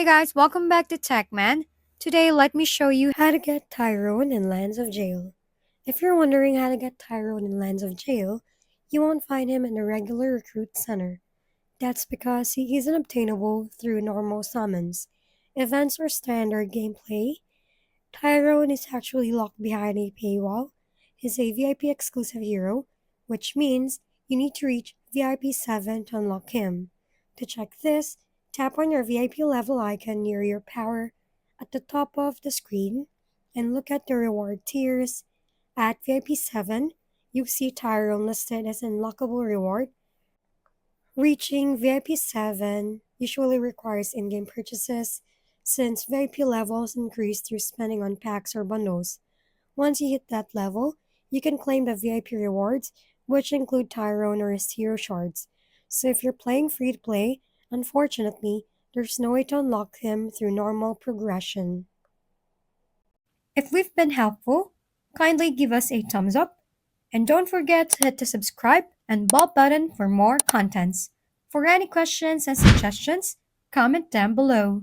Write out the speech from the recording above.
Hey guys, welcome back to TechMan. Today, let me show you how to get Tyrone in Lands of Jail. If you're wondering how to get Tyrone in Lands of Jail, you won't find him in the regular recruit center. That's because he isn't obtainable through normal summons, events, or standard gameplay. Tyrone is actually locked behind a paywall. He's a VIP exclusive hero, which means you need to reach VIP 7 to unlock him. To check this, tap on your VIP level icon near your power at the top of the screen and look at the reward tiers. At VIP 7, you see Tyrone listed as unlockable reward. Reaching VIP 7 usually requires in game purchases, since VIP levels increase through spending on packs or bundles. Once you hit that level, you can claim the VIP rewards, which include Tyrone or his hero shards. So if you're playing free to play, unfortunately, there's no way to unlock him through normal progression. If we've been helpful, kindly give us a thumbs up and don't forget to hit the subscribe and bell button for more contents. For any questions and suggestions, comment down below.